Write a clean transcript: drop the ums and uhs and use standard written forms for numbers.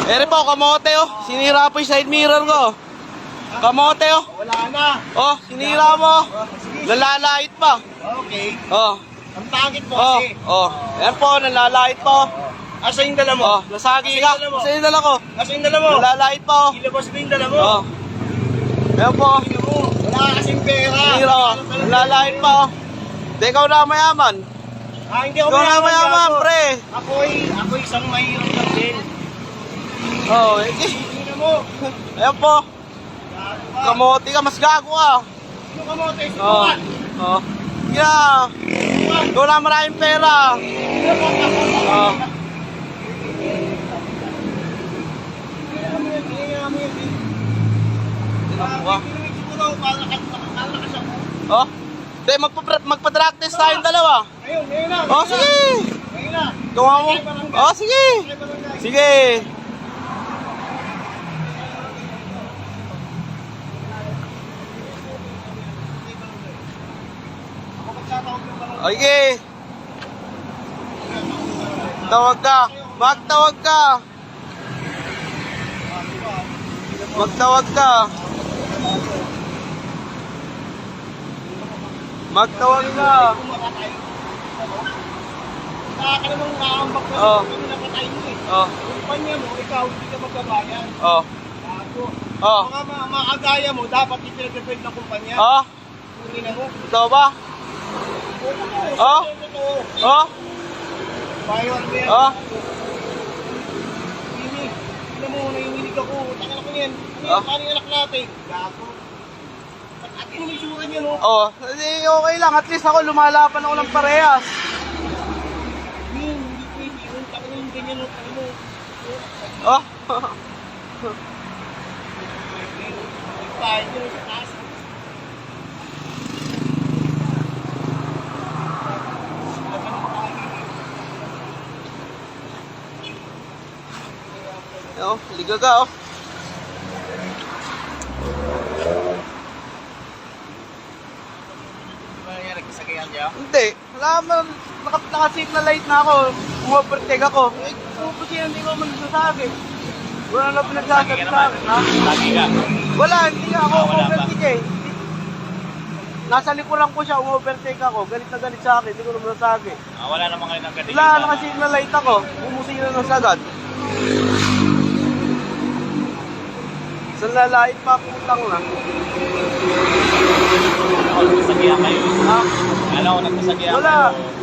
Ere po, kamote oh. Sinira po yung side mirror ko. Kamote oh. Wala na. Oh, sinira mo. Nalalait pa. Okay. Oh. Ang pangit mo Oh. kasi. Oh. Ayan po, nalalait pa oh. Asa yung dala mo? Oh, nasagi ka. Asa yung dala ko? Asa yung dala mo? Nalalait pa oh. Ilabas mo yung dala mo. Oh. Ayan po. Tingnan mo. Wala ka kasing pera. Sinira oh. Nalalait pa oh. Di ikaw na mayaman. Hindi ako Ikaw na mayaman, gago. pre. Ako isang mahirap na din. Oh, eh. Tingnan mo. Ayan po. Gago ka. Kamote ka, mas gago ka. Sino ka mo? Oh. Subukan. Oh. Yeah. Ikaw na maraming pera. Oh. Oh. Hindi, magpa-drug test tayong dalawa. Ngayon na. Oh, sige. Ngayon na. Gawa mo. Oh, sige. Sige. Okay. Tawag ka. Magtawag ka. Magtawag ka. Magtawag ka. Saka namang nakakambak na Oh. kami napatay mo eh. Oh. Kumpanya mo, ikaw hindi ka magbabayan. Oh. Gago. Oh. Mga kagaya mo, dapat itinagpapit ng kumpanya. Oh. Kunin na mo. Ito ba? Oh. Oh. Bayan mo yan. Oh. Hindi. Tignan mo, nanginginig ako. Taka na ko yan. Oh. Paano yung anak natin? Gago. At yun yung isura niya, no? Oh. Hindi, okay lang. At least ako lumalaban ako ng parehas. Hindi pwede. Yung taka na yung ganyan, no? Ano mo? Oh. Bayan nyo sa taas. Oh, liga ka oh. Ano yan? Nagkasagayan niya? Hindi. Wala man. Naka-signal light na ako. Umapertake ako. Eh, kasi hindi ko man nagsasabi. Wala na pinagsasabi sa akin, ha? Lagi ka. Wala, hindi nga ako Wala pa. overtake eh. Nasa likuran ko siya, umovertake ako. Galit na galit sa akin, hindi ko naman nasabi. Wala namang kayo ng ganito. Wala, naka-signal light ako. Umusina ng sagad. Isang lalait pa, putang na. Nagkasagyan kayo. Ha? Alam ko nagkasagyan Wala. kayo.